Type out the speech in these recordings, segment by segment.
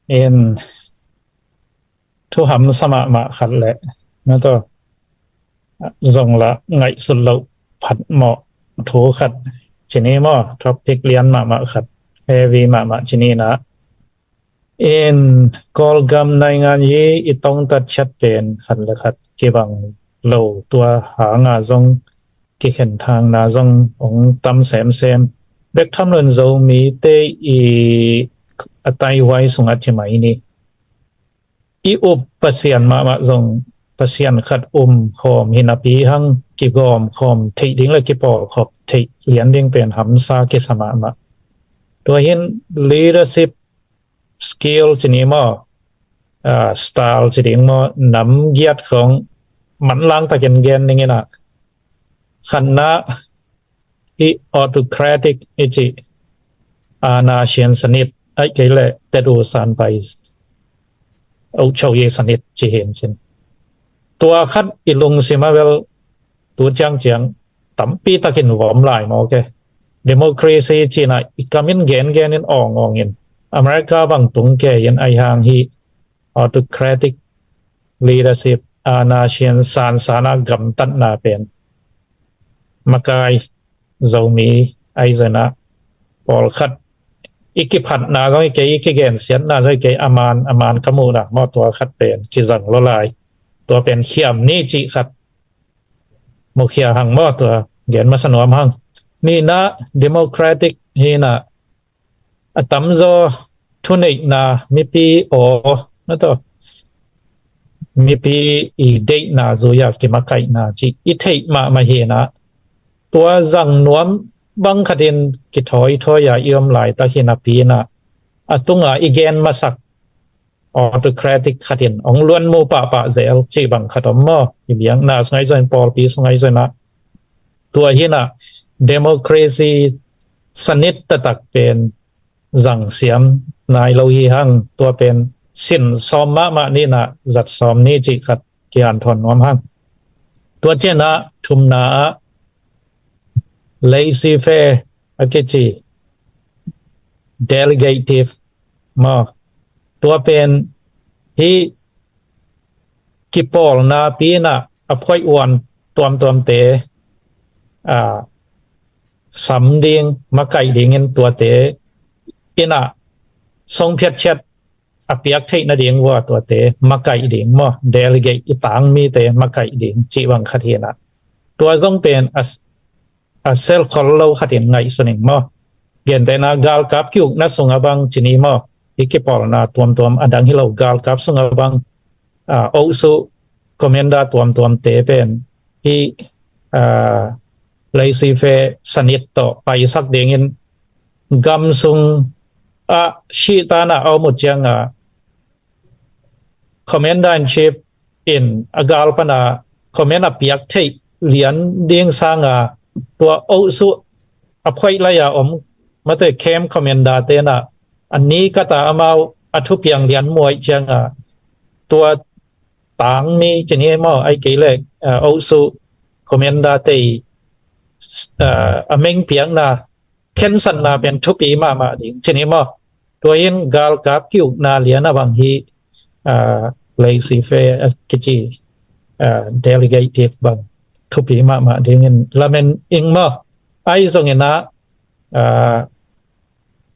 เอ็นทุหำสมะมะขัดแหละนั่นตัวทรงละไงสุดเราผัดเหมาะถูขัดชนีมอท็อปพิกเลียนมะมะขัดเอวีมะมะชนีนะเอ็นกอลกำในงานยีอีตองตัดชัดเจนขัดละขัดกีบังโลตัวหางาทรงกิเข็นทางนาทรงองตำแซมเบกทำเรินโจมีเตอีอัตายไว้สงอัจฉมัยนี้ i up pasien ma zong pasien khat khom hinapi hang ki gom khom thei ding la ki por khop thei lian ding pen ham sa ke sama ma to hin leadership skill chini mo style chi ding mo nam giat khong man lang ta gen gen ning na khan na i autocratic ichi ana sian sanit ai ke le te du san paiเอาเฉาเยสนิทจะเห็นเช่นตัวคัดอิลุงสิมาเวลตัวจังเจียงตั้มปีตะกินหอมหลายมาโอเคเดโมคราซีจีน่ะอีกคำยินแกนนินอ่องยินอเมริกาบางตุงแกยันไอหางฮีออโตแครติกลีดเดอร์ชิพอาณาเชียนสานากำตัดนาเป็นมากายเจ้ามีไอเจนะพอลคัดอีกผัดนาก็อีกเกนเสียนนาก็อีกอามานขมูนะมอตัวขัดเป็นกิจังละลายตัวเป็นเขียมนี่จิขัดโมเขียหังมอตัวเกนมาสนอมหังนี่นะเดโมแครติกฮีนะตัมโซทุนิกนะมีปีโอนั่นตัวมีปีอีเดกนาโซยากิมาไกนาจิอีเทมาเฮนะตัวจังนวมบางคดินกิถอยอย่าเอื้อมไหลตะหินาปีนะตุงอีเกนมาสักออโตแครติกคดินองล้วนมูปะเซลจีบังขดมมออีเบียงนาสไงจอยปอลปีสไงจอยนะตัวหินะเดโมคราซีสนิทตะตักเป็นจังเสียมนายโลหิหังตัวเป็นสินซอมมะนี่นะจัดซอมนี่จิขัดเกียนทนน้อมหังตัวเจนะทุมนาlazy fair akechi delegative มาตัวเป็นที่กิปอลนาปีนะอภัยอวนตัวเตสำเดียงมาไก่เดียงตัวเตอินะทรงเพียรเช็ดอภิยักษ์เทนเดียงว่าตัวเตมาไก่เดียงมาเดลิเกตอีต่างมีเตมาไก่เดียงจีวังคดีนะตัวทรงเป็นเซลคอลโลขัดเห็นไงส่วนหนึ่งมั้งเกี่ยนแต่นากาลกับคิวนัดส่งอาบังจีนีมั้งอีกพอลนาตัวอดังฮิโลกาลกับส่งอาบังโอซุคอมเมนดาตัวเตเป็นที่เลยซีเฟสนิทต่อไปสักเดียงินกำซุงชีตานะเอาหมดจังคอมเมนดาอินชิปอินอากาลปนาคอมเมนต์เปียกเทเหรียญเดียงสร้างตัวโอซุอภัยระยะมาแต่เข้มคอมเมนดาเตนะอันนี้ก็ตามเอาทุเพียงเรียนมวยเชียงตัวต่างมีจะนี่มั่งไอ้กี่เล็กโอซุคอมเมนดาเตเมงเพียงนะเข็นสันนาเป็นทุปีมาดิจะนี่มั่งตัวเองกาลกับคิวนาเลียนะบางทีเลยสิเฟกิจิdelegative บางทุปีมาเดียงละเมนอิงมาไอ้ทรงนะ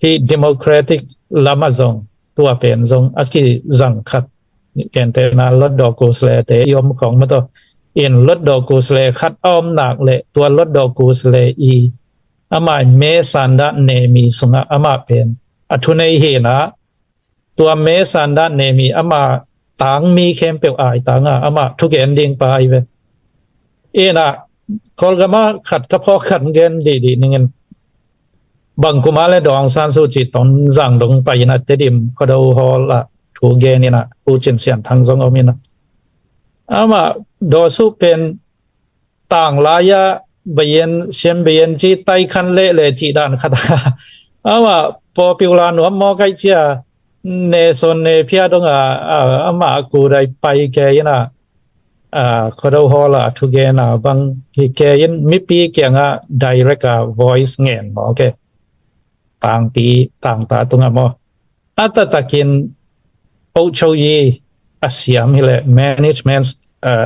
ที่ democratic ละมาทรงตัวเป็นทรงอักิจังขัดเก่งแต่นาลดดอกกุศลแต่ยมของมันตัวอินลดดอกกุศลขัดอ้อมหนักเลยตัวลดดอกกุศลอามาเมสันดาเนมีสงอามาเป็นทุนเฮนะตัวเมสันดาเนมีอามาต่างมีเข้มเปียวอายต่างอามาทุกเอ็นดิ้งไปเวนะคนก็มาขัดกระเพาะขัดเงินดีๆนึงบางกุมาและดองซานสูจิตอนสั่งลงไปนะเตดิมเขาดูฮอลละถูกเกนี่นะผู้เชี่ยวชาญทางทรงเอามีนะอามาดอสุเป็นต่างลายะเบียนเชียนเบียนจีไตคันเละจีด้านขัดอามาพอพิวลานหัวมอไกเชียเนโซนเนพิอาดงอามากูได้ไปแกยนะเขาดูฮอลละทุกเกนะบางที่แกยันมิปีเกียงdirect voice เงี้ยโอเคต่างปีต่างตาตรงมออัตตะกิน โอโชยีอาเซียมฮิเล management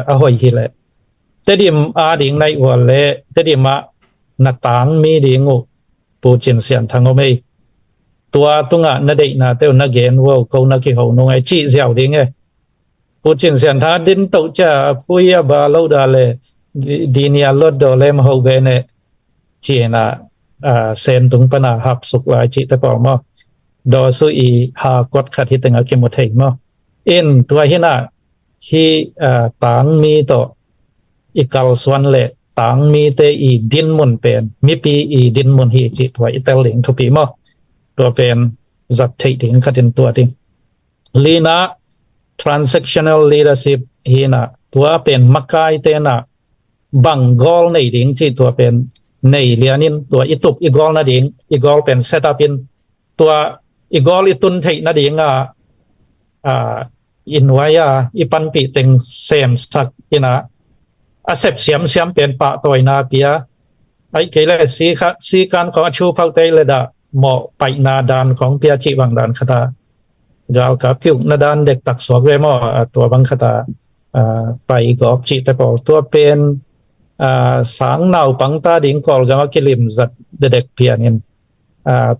อหอยฮิเลแต่ดิมอาดิ่งในวัวเล่แต่ดิมาหน้าต่างมีดิ่งปูจินเสียนทางอเมย์ตัวตุงอ่ะนาเดนาเต้านักเกนวัวเขานักเกี่ยวนุ่งไอจีเสียวดิ่งปูจินเสียนท่าดินโตจ้าปุยบาลูดาเลดีนียลดดอเลมหูเบเนจีน่ะเซนตุงปนาหับสุกลายจิตะปอมอดอสุอีหากดขัดที่ตึงอากิมเทงมออินตัวหินะที่ต่างมีต่ออีกาลสวนเละต่างมีแต่อีดินมุนเป็นมีปีอีดินมุนฮีจิตัวอิตาลีทุปีมอตัวเป็นจัดที่ถึงขัดตัวทิ้งลีน่า transactional leadership ฮีนะตัวเป็นมักไกเตนะบังกอลในดิ่งที่ตัวเป็นในเรียนินตัวอิตุกอีกอลนาดิ่งอีกอลเป็นเซตอัพอินตัวอีกอลอีตุนไทยนาดิ่งอินไว้อีปันปีเต็งเซมสักอินะอาเซปเสียมเป็นปะตัวนาเปียไอ้เกลสีการของชูเผาเตยเลยดะเหมาะไปนาดานของเปียจิบังดานคตาดาวกับผิวนาดานเด็กตักสวกเวมอตัวบังคตาไปกอบจิแต่พอตัวเป็นสังนาวปังตาดิ่งกอลกันว่ากิลิมจัดเด็กเพียนิน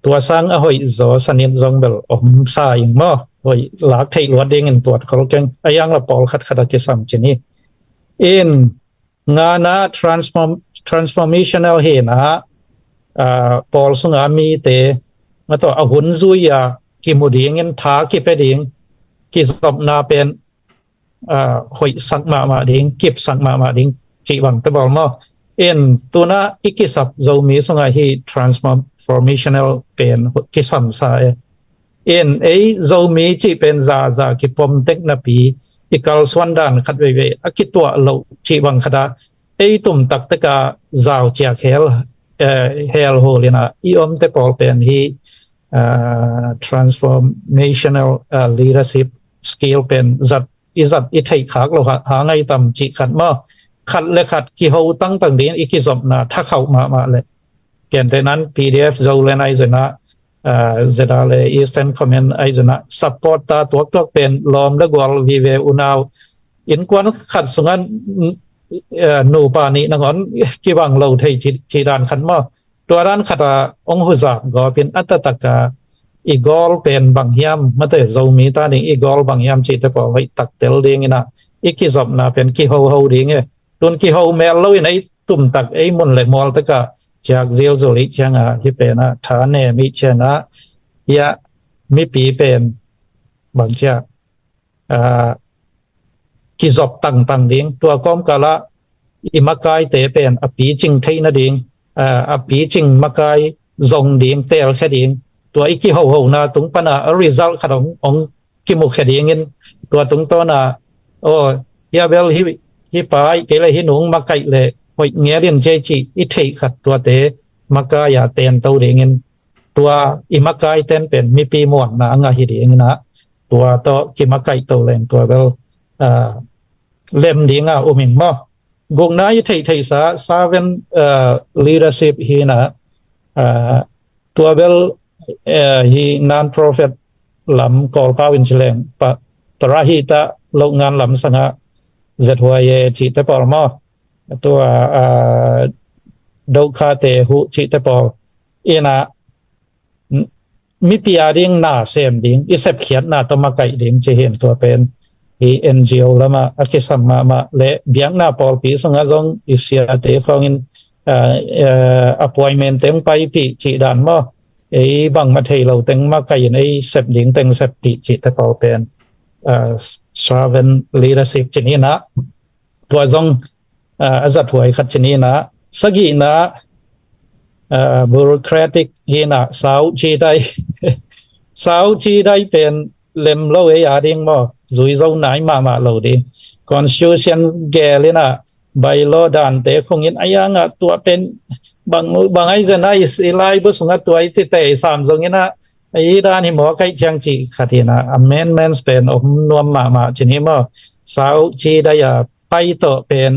ตัวสังหอยโซสนิมจงเบลอมซาอิงมอหอยหลักไทยล้วนดิ่งอินตัวเขาเก่งอายังละปอลขัดกิสัมจินีอินงานะ transformational เห็นปอลสุงามีเตมาต่ออาหุนซุยกิมุดิ่งอินท้ากิเปดิ่งกิสอบนาเป็นหอยสักมาดิ่งกิบสักมาดิ่งจีบังตะบอลมอเอ็นตัวน่ะอีกสับเรามีสงาฮี transformational เป็นกิสัมสายเอ็นเรามีจีเป็นซากิปมเทคนาปีอีกาลสวนดานขัดเวอกิตัวเราจีบังขดาตุ่มตักตะกาซาวเจียเฮลโฮลินะอีอมเตปอลเป็นฮีtransformational leadership skill เป็นจัดอิทัยขากเราหาไงตำจีขัดมาขัดเลยขัดกี่เขาตั้งเดียนอีกสอบนะถ้าเขามาเลยเกี่ยนแต่นั้น PDF เราเล่นไอ้จะนะเจดาเลย Eastern Comment ไอ้จะนะ support ตาตัวเป็นลอมและกวาลวิเวอุนาวอินกวนขัดสงันหนูปานีนังอนกี่บังเราไทยจีดานขันมาตัวด้านขัดองหุจักก็เป็นอัตตะกาอีกอลเป็นบางยามมาแต่เรามีตาหนึ่งอีกอลบางยามจีแต่พอไว้ตักเตลเดียงนะอีกกี่สอบนะเป็นกี่เฮาเดียงตุนกี่เฮาแมวเราในตุ่มตักมุนเลยมอลตะกะจากเซียวโซลิเชียงฮิเป็นฐานเนมิเชนะยะมิปีเป็นบางจากกี่สอบตั้งเดียงตัวก้อมกะละอิมากายเตเป็นอปีจิงไทยนะเดียงอปีจิงมากายซงเดียงเตลแค่เดียงตัวอีกกี่เฮานะตุงปนะresult ขนมองกิมุขเดียงเงินตัวตุงต้นโอ้ยาเบลฮิปายเกลฮิหนุงมาไกเลยหอยเงี้ยเรียนเจจีอิเทขัดตัวเตมากายาเตนตัวเดียงเงินตัวอิมากายเตนเป็นมีปีม่วนนะงาฮิเดียงนะตัวโตกิมากายตัวเล่นตัวเบลเล่มเดียงอุมิงมอกงนายไทยซาเวนleadership ฮีนะตัวเบลฮีnon-profit ลำกอลป้าวินเชลงปะตระหิตะโรงงานลำสังะเจดหัวเยจิตปอลมอตัวดูคาเตหุจิตปอลอีน่ะมีปีอาดิ่งหน้าเซมดิ่งอิเซปเขียนหน้าตัวมาไก่ดิ่งจะเห็นตัวเป็นNGO แล้วมาอักษรมาเละเบียงหน้าปอลปีสงะจงอิเสียเตะของอินappointment เต็มไปปีจีดานมอบางมาเทเราเต็งมาไกลในเสพดิ่งเต็งเสพปีจิตเปาเป็นservant leadership ชนิดนะตัวจงอาจจะถวยขัดชนิดนะสกีนะ bureaucratic ฮีนะสาวจีได้เป็นเล่มเล่าให้อาดิ่งมาจุยเจ้าไหนมาเราดิ่ง constitution แก่เลยนะใบล้อด่านแต่คงยินอายังตัวเป็นบางไอ้จะน่าอิสไลบุษงตัวไอ้ที่เตะสามตรงนี้นะไอ้ด้านที่หมอใกล้เชียงจีขัดนะ amendments เป็นนวมมาชนิดว่าสาวจีได้ไปต่อเป็น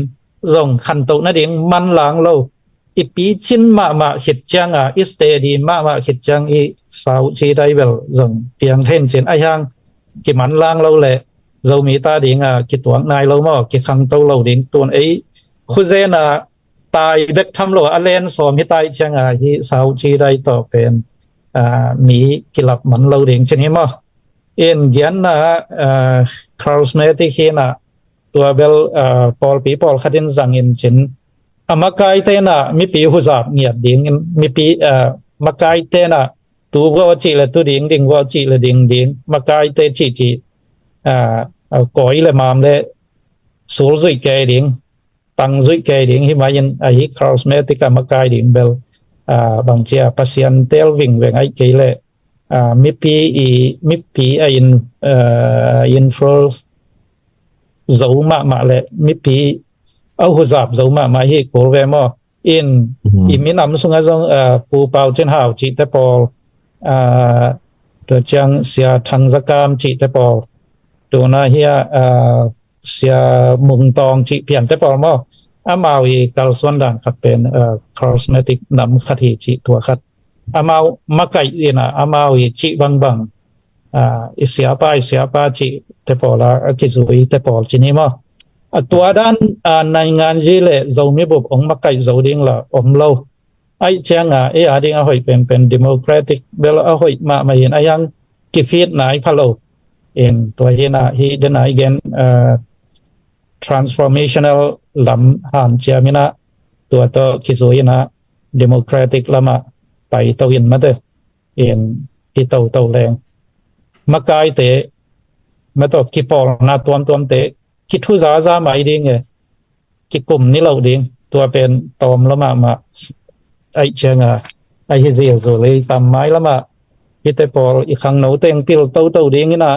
ส่งขันตุนั่นเองมันหลังเราอีปีจินมาขิดจังอิสเตดีมาขิดจังอีสาวจีได้เวลส่งเพียงเท่นเช่นไอ้ยัง ki man lang lo le zo mi ta ding ki tuang nai lo mo ki khang to lo ding tuan ấy khu zen tai bek tham lo alen som hi tai chang hi sau chi dai to pen mi ki lap man lo ding chen hi mo in gian charismatic hi na tua bel Paul people khatin zang in chen amakai te na mi pi hu zap nghiat ding mi pi makai te na tu go chi le tu ding ding go chi le ding ding makai te chi chi koi le mam le sul zui ke ding tăng zui ke ding hi ma yin hi charismatic makai ding bel bang chia pasien tel wing weng ai ke le mi pi in first dấu mà lệ mi pi au hu zap dấu mà hi ko ve mo in mi nam sung a jong pu pau chen hao chi te pol to chang sia thang zakam chi te pol to na hi sia mung tong chi pian te pol mo amao i kal swan dan khat pen charismatic nam khat hi chi tua khat amao makai ina amao i chi bang bang isia pa chi te pola ki zui te pol chi ni mo tua dan nai ngan ji le zo mi bob ong makai zo ding la om lo ai chang ding a hoi pen democratic bel a hoi ma yin ayang ki fit nai phalo in tua hina hi den ai gen transformational lam han chia mina tua to ki zui na democratic lama tai to in ma de in hi to leng makai te ma to ki pol na tuam te ki thu za mai ding e ki kum ni lo ding tua pen tom la ma ai changa ai hi zel zo le tam mai la ma ki te pol i khang no teng pil to ding ina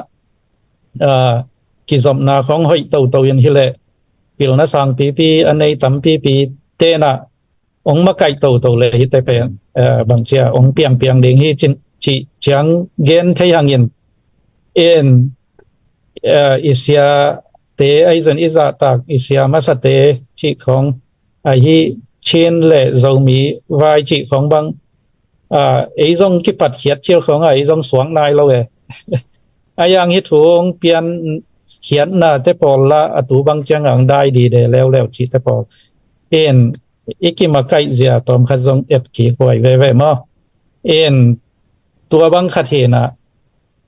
ki zom na khong hoi to yin hi le pil na sang pi anei tam pi te na ong makai to le hi te pen bang chia ong piang ding hi chin chi chang gen thai hang yin in isia te ai zan iza tak isia masate chi khong hi chen le zomi vai chi khong bang ai zong ki pat khiat chiel khong ai zong suang nai lo e ayang hi thung pian khian na te pol la atu bang chang ang dai di de lew chi te pol en ikima kai zia tom kha zong ep ki hoi ve mo en tua bang kha the na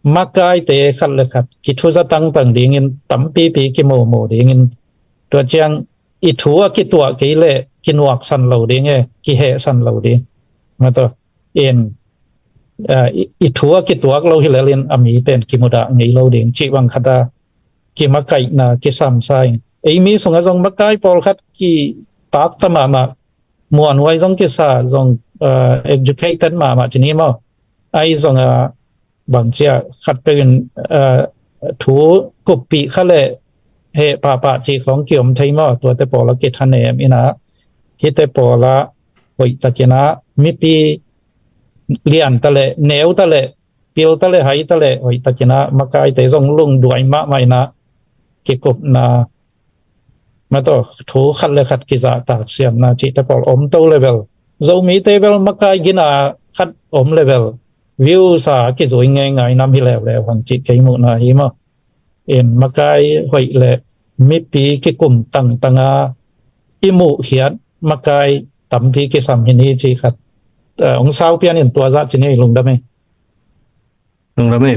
makai te khat le khat ki thu za tang ding in tam pi ki mo ding in to chang i thu ki tua ke le ki nuak san lo ding e ki he san lo ding ma to en i thu ki tua lo hi le len ami pen ki muda ngei lo ding chi wang khata ki makai na ki sam sai ei mi song azong makai pol khat ki tak tama ma muan wai zong ki sa zong educated ma chini mo ai zong bang chia khatเป็นถูกุปีขะเลเฮปะจีของเกี่ยมไทยมอตัวแต่ปอละเกทันเนมอินะฮิแต่ปอละหอยตะกินะมิปีเลียนตะเลแนวตะเลปิลตะเลไหตะเลหอยตะกินะมะกายแต่ซงลุงด้วยมะไม่นะเกกบนามาต่อถูขัดเลยขัดกิจาตากเสียมนาจิแต่ปออมโตเลเวลโซมีเตเวลมะกายกินะขัดอมเลเวลวิวสากิจวยง่ายๆนำที่แล้วหังจิตใจมุนาหิมะเอ็นมากายหอยและมิปีกิกุมตังอิมุเขียนมากายตำพีกิสัมหินีจีขัดองสาวเปียนเห็นตัวซะจีนี่ลงได้ไหม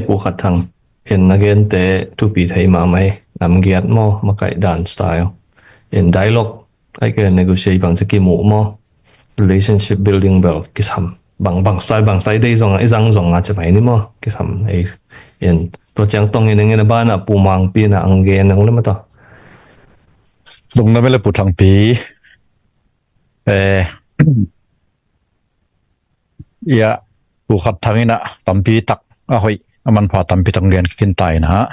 ปูขัดทางเห็นนักเรียนแต่ทุกปีไทยมาไหมนำเกียรติมอมาไก่ด่านสไตล์เห็นไดล็อกไอ้เกินในกุศลบางสกิมุมอ relationship building แบบกิสัมบางไซได้ส่งไอ้จังส่งอาจจะไปนี่มั้งกิสำไอ้เห็นตัวจังตรงอย่างนี้ในบ้านปูมังปีน่ะอังเกนนั่งเลยมั้งต่อลงนั้นไม่เลยปูทางปีปูขัดทางนี้นะตำปีตักหอยมันพอตำปีตังเกนกินไตนะฮะ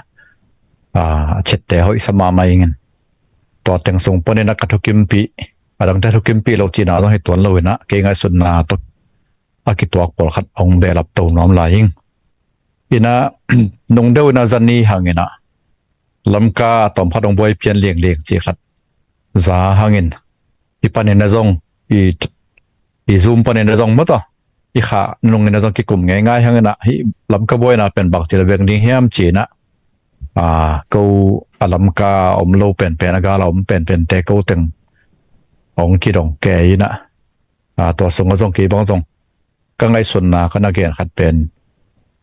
เช็ดแต่หอยสมาไม่เงินตัวแต่งส่งปนนักกระทุกิมปีดังแต่ทุกิมปีเราจีน่าต้องให้ตัวเราเลยนะเก่งไอ้สุดนาตัวอากิตัวปอลขัดองเดลับตัวน้อมลายิงอินะนงเดวนาจันนี่หางเงินะลำกาตอมพัดองบวยเพียนเลียงจีขัดซาหางเงินอีปันเนนจงอีซูมปันเนนจงมั้งต่ออีขานงเนนจงกิกุ่มง่ายๆหางเงินะฮิลำกาบวยนะเป็นบักจิระเวงดิ้งเฮียมจีนะ กูอลัมกาอมโลเป็นกาลอมเป็นเตกูตึงองคิดองแกยนะตัวสงก็สงกีบางสงก็ไงส่วนนาก็นักเรียนขัดเป็น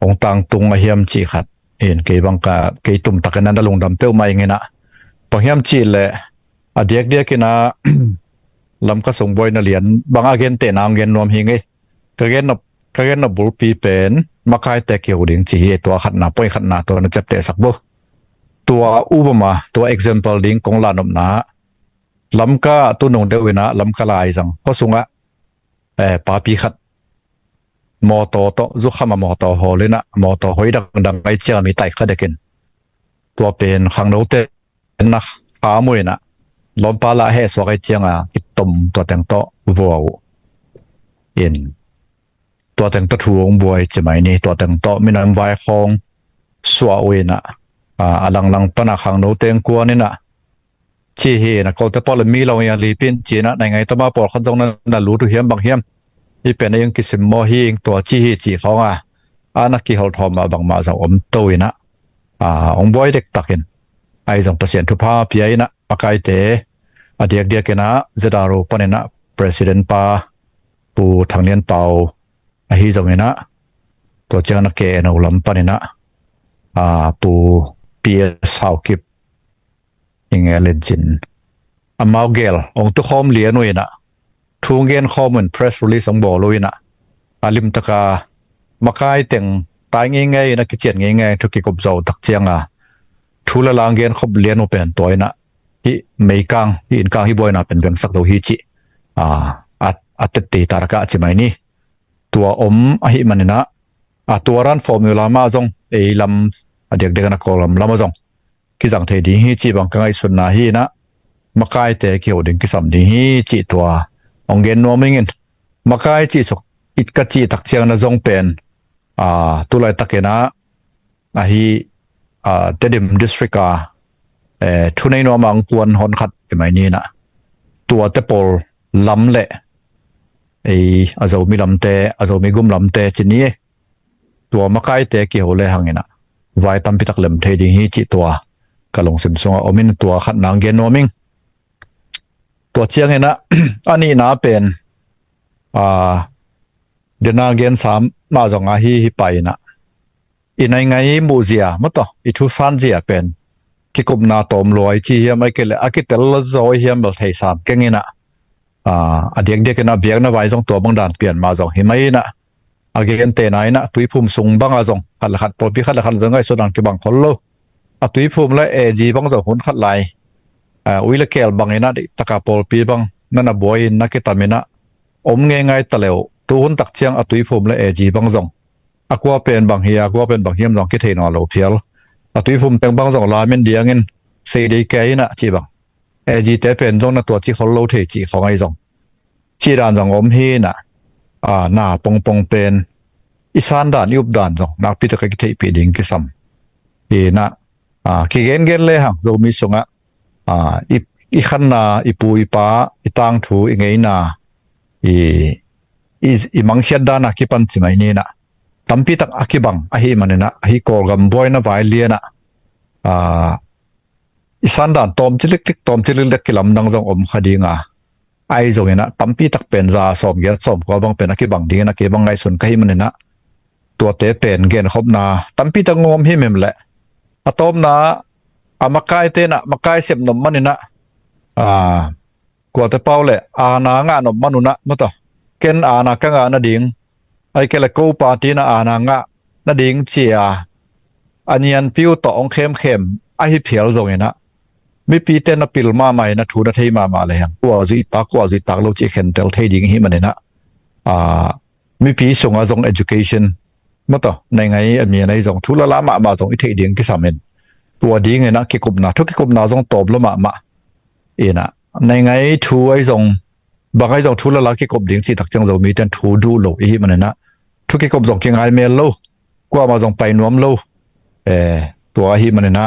องตังตุงเฮียมจีขัดเห็นกีบางกากีตุ่มตะกันนั้นดลงดำเปี้ยวไม่ไงนะพอเฮียมจีเลยเดียกกินะลำก็ส่งบอยนาเลียนบางอาเกนเตนางเกนนวมหิงไงก็เกนบุลปีเป็นมาคายแต่เกี่ยวดิ่งจีตัวขัดหนาป่วยขัดหนาตัวนั้นจับเตะสักบุตัวอุปมาตัว example ดิ่งกงลานอมนาลำก็ตัวนงเดวินะลำก็ลายสังก็สุงะปาปีขัดมอตอโตจุขมามอตอหอเลยนะมอตอหอยดังไอเจ้ามีไตก็ได้กินตัวเป็นขังโนเตนะขามวยนะลมปาละเฮสวกไอเจียงอิตมตัวแต่งโตวัวอินตัวแต่งโตถูงบวยจะไม่นี่ตัวแต่งโตมีน้ำไวคองสวาเวนะลังปนักขังโนเตงกัวนี่นะชีเฮนะก็แต่พอละมีเราอย่างลีปินจีนะในไงตมาปอดขันจงนั้นรู้ทุเฮียมบางเฮียมที่เป็นยังกิสมโมฮีงตัวชีเฮจีเขานักกีฬาทอมบางมาจากอมตัวนะองบวยเด็กตักินไอจังเปอร์เซ็นต์ทุพาพี่ไอนะปากไอเตเดียกนะเจดารุปนนะ president ปาปูทางเลียนเปาฮิจงเนะตัวเจ้านักเกณฑ์อุลัมปนนะปูปีเอสฮาวกิบยิงเลนจินมาเกลองตุคอมเลียนวยนะทุ่งเงินข้อมูล press release ของบอลวยนะลิมตะกามาคายแต่งตายง่ายๆนะกิจเจียนง่ายๆทุกกิจกรรมเราตักเจียงทุลลางเงินขบเลียนโอเป็นตัวนะที่ไม่กังที่อินกังที่บอยน่ะเป็นเรื่องสักตัวฮิจิอัตติตาระกะจิไม่นี่ตัวหิมันนะตัวรันฟอร์มูลามาจงลำเด็กๆนักกอลำมาจงคิดสังเทดีฮิจิบางครั้งไอ้ส่วนนาฮีนะมาคายแต่เกี่ยวดึงคิดสัมดีฮิจิตัวองเงินนัวไม่เงินมาคายจิสกอิดกจิตักเชียงนะจงเป็นตัวไรตักเกนะฮิเตดิมดิสทริกทุนในนัวมังกวนฮอนขัดเป็นไงนี่นะตัวเตปอลลำเละอาจจะมีลำเตะอาจจะมีกุมลำเตะจีนี้ตัวมาใกล้เตะเกี่ยวเลยหางเงี้ยนะไว้ตั้มพิทักษ์เล่มเทดีฮีจิตัวกระลงสิมซงอมินตัวขัดนางเกนโนมิงตัวเชียงเงี้ยนะอันนี้นะเป็นเดนางเกนสามมาจงอาฮีไปนะอินไงมูเซียมั้งต่ออิทุสันเซียเป็นที่กบนาตอมลอยที่เฮียไม่เกลอากิเตลโซเฮียมเบลเทสามเก่งนะเดียกนะเบียกนะไว้จงตัวบางด่านเปลี่ยนมาจงเห็นไหมนะอาเกนเตนายนะตุยภูมิสูงบางอาจงขัดปนพิขัดจงไงส่วนนั้นคือบางคนโลตุยภูมิและจีบางจงหุ่นขัดไหลวิลเกลบางนะตะกาปอลปีบางนั่นนะบอยนักกิตามินะง่ายตะเลวตัวหุ่นตักเชียงตุยภูมิและจีบางจงกว่าเป็นบางเฮียกว่าเป็นบางเฮียมจงคิดเห็นว่าเราเพียลตุยภูมิแต่งบางจงลายมันเดียงินเสียดีแก่นะจีบังจีแต่เป็นจงนะตัวที่เขาโลเทจีของไอ้จงจีด่านจงฮีนะหน้าปงเป็นอีสานด่านยุบด่านจงนักพิจารณาที่ปีดิ่งกิสัมนะขี้เงินเลยฮะเรามีสงอีขันนาอีปูอีป้าอีตังถูอีเงยนาอีมังเขียดด้านนักกิปันสิไม่นี่นะตั้มพิทักษ์อากิบังฮีมันนะฮีโกลกัมบอยนะไวเลียนะอีสานด่านตอมที่เล็กกิลำดังจงคดีงาไอจงนะตั้มปีตักเป็นราสอมเยอะสอมก็บังเป็นนักบังดีนักบังไงส่วนใครมันนะตัวเตเป็นเกณฑ์ครบนาตั้มปีตักงอมให้เมมแหละตอมนามาใกล้เตนะมาใกล้เสียบนมมันนะกว่าแต่เป้าเลยนางานนมมันนะมั้งต่อเกณฑ์นากังนาดิ่งไอเกลกูปาร์ตีนานางะนาดิ่งเชียอันยันพิวต่อองเข้มไอเพียวจงนะไม่ปีเตนปิลมาใหม่นะทูนเทมาเลยฮะกว่าจุดตักเราจะเห็นเตลเทดิ่งหิมันนะไม่ปีส่งอาจง education มั้งต่อในไงมีอะไรจงทุลละมาจงอิเทดิ่งกิสามินตัวดิ่งไงนะกิกุบนาทุกกิกุบนาจงตบละมานะในไงทูไอจงบางไอจงทุลละกิกุบดิ่งสิตักจังจงมีแต่ทูดูโลอีมันนะทุกกิกุบจงเก่งไอเมลโลกว่ามาจงไปนวมโลตัวหิมันนะ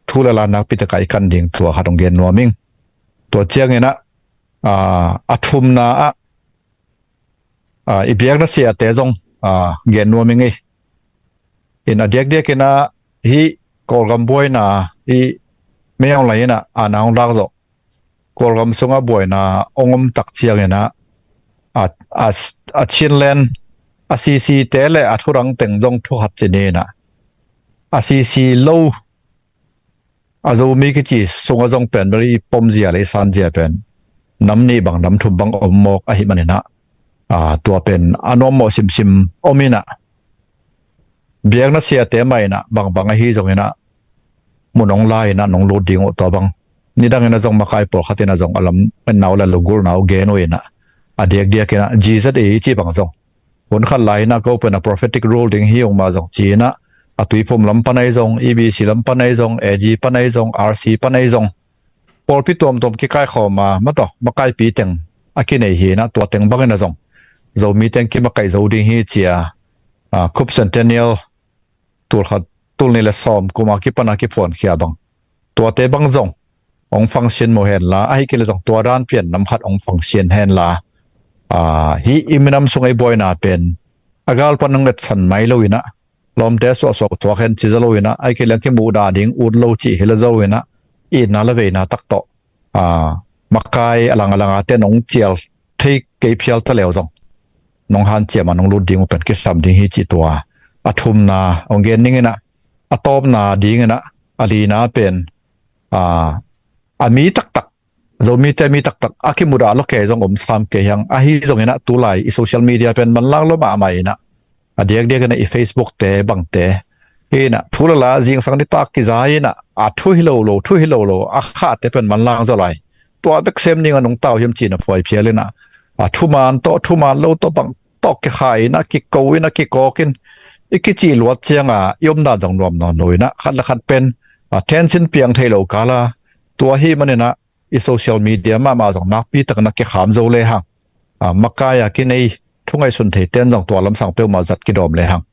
ทุลลานักพิจารณากันดิ่งตัวขัดองเกนนัวมิงตัวเจียงไงนะอัทุมนาอีเบียกนั่นเสียแต่จงเกนนัวมิงไงอินเดียกนะฮี kol gam boy na i meong lai na anang dak zo kol gam sunga boy na ongom tak chiang na a chinlen a cc te le a thurang teng dong thu hat chine na a cc lo a zo mi ki chi sunga jong pen bari pom zia le san zia pen nam ni bang nam thum bang om mok a hi manina tua pen anom mo sim sim omina biang na sia te mai na bang a hi jong ina munong lai na nong lo ding o to bang ni dang ina jong makai por khatina jong alam pen naw la lugul naw ge no ina adiak dia kena jesus e chi bang jong hon khan lai na ko pen a prophetic role ding hi ong ma jong chi na atui phom lam panai jong ebc lam panai jong ag panai jong rc panai jong por pi tom ki kai khoma ma to makai pi teng akinei hi na to teng bang ina jong zo mi teng ki makai zo ding hi chia khup centennial tur khat tul ni le som kuma ki pana ki phon khia bang to te bang jong ong function mo hen la ai ki le jong to ran pian nam khat ong function hen la hi iminam sungai boy na pen agal panang let chan mai lo ina lom te so to khen chi lo ina ai ki le ki mu da ding ud lo chi hela zo ina i na la ve na tak to makai alanga te nong chial thei ke phial ta lew jong nong han che ma nong lu ding pen ki sam ding hi chi to athum na ong gen ning ina atop na ding ina ali na pen ami tak zo mi tak akimura lo ke jong om sam ke yang a hi jong ina tu lai i social media pen man lang lo ma mai na adiak dia kana i facebook te bang te ina thula la jing sang ni tak ki zai na thu hi lo a kha te pen man lang zo lai to bek sem ning anong taw hiam chi na phoi phial na thu man lo to bang to ke khai na ki ko ina ki ko kin iki chi luat chianga yom na jong nom no noina khat la khat pen tension piang thei lo kala tua hi manena i social media ma jong nak pi tak na ke kham zo le hang makaya ki nei thungai sun thei ten jong to lam sang pe ma zat ki dom le hang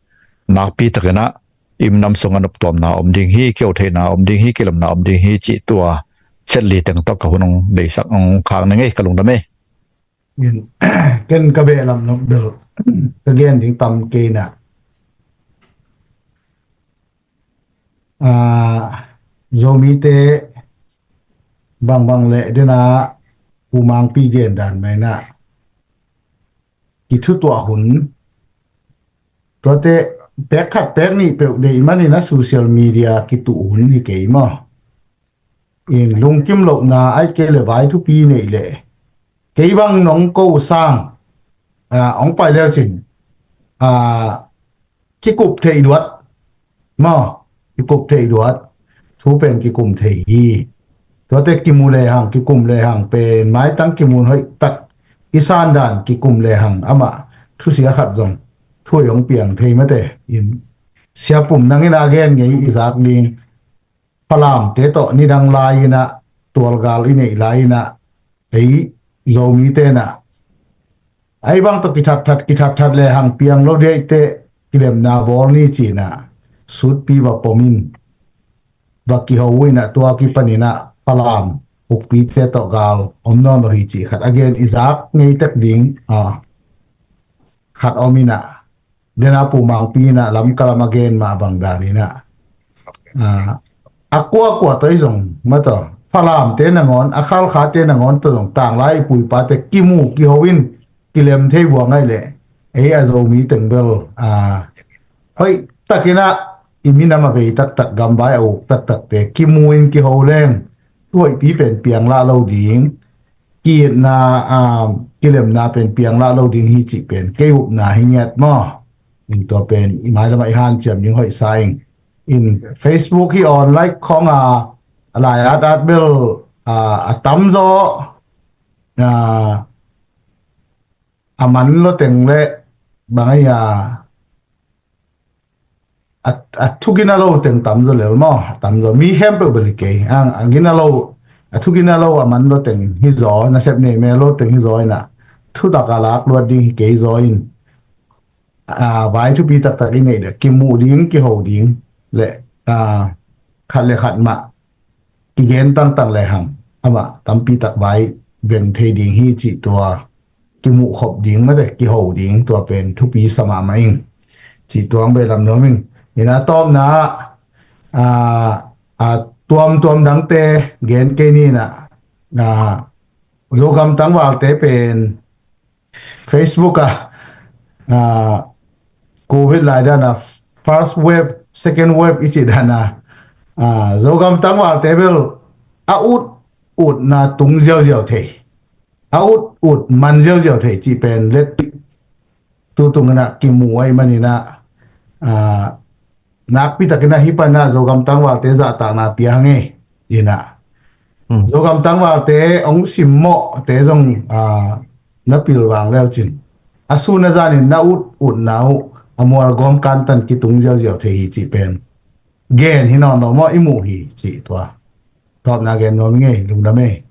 nak pi tak na im nam song an tom na om ding hi kyo thei na om ding hi kilam na om ding hi chi tua chetli teng to ka hunong dei sak ong khang na ngai kalung da me yin ken ka be lam no bel again ding tam ke na zomi te bang le dena umang pi gen dan mai na ki thu to hun to te pek khat pek ni pe de mani na social media ki tu hun ni ke ma in lung kim lo na ai ke le vai thu pi nei le ke bang nong ko sang ong pai le chin ki kup thei duat ma ki kup thei duat thu pen ki kum thei hi to te ki mu le hang ki kum le hang pen mai tang ki mun hoi tak isan dan ki kum le hang ama thu sia khat jong thu yong piang thei ma te in sia pum nang ina gen ngei izak ning palam te to ni dang lai na tual gal i nei lai na ei zomi te na ai bang to ki that le hang piang lo de te kilem na bor ni chi na sut pi ba pomin ba ki howina tua ki panina palam ukpi te to gal omno no hi chi khat again izak ngei tek ding khat omina dena pu mang pi na lam kalam again ma bang dani na akwa to izong mato palam te na ngon akhal kha te na ngon to jong tang lai pui pa te kimu ki howin kilem thei bo ngai le ei azo mi teng bel hoi takina imina ma ve tak gambai au tak te kimuin ki holeng tuai pi pen piang la lo ding ki na kilem na pen piang la lo ding hi chi pen ke up na hi nyat mo in to pen i mai la mai han chem ning hoi saing in facebook hi on like khong lai at bel atam zo aman lo teng le bangai thugina lo teng tam zo le mo tam zo mi hem pe beli ke angina lo thugina lo aman lo teng hi zo na sep ne me lo teng hi zo na thu da ka lak lo ding ke zo in vai thu pi tak ni nei de ki mu ding ki ho ding le khat le khat ma ki gen tang le ham ama tam pi tak vai ven the ding hi chi to ki mu khop ding ma de ki ho ding to pen thu pi sama mai chi tuang be lam no min ina tom na tuam dang te gen ke ni na zogam tang wal te pen Facebook COVID lại đó là first wave second wave ít đó là zogam tang wal te bel út út na tung diao diao thế út út man diao diao thế chỉ pen let tu tung na kim muai mani na nak pi takina hipan na zogam tang wal te za ta na piange ina zogam tang wal te ong sim mo te jong na pil wang leo chin asu na zanin na ut nau amor gom kan tan ki tung jiao jiao the hi chi pen gen hi no no mo imu hi chi to top na gen no nge lung da me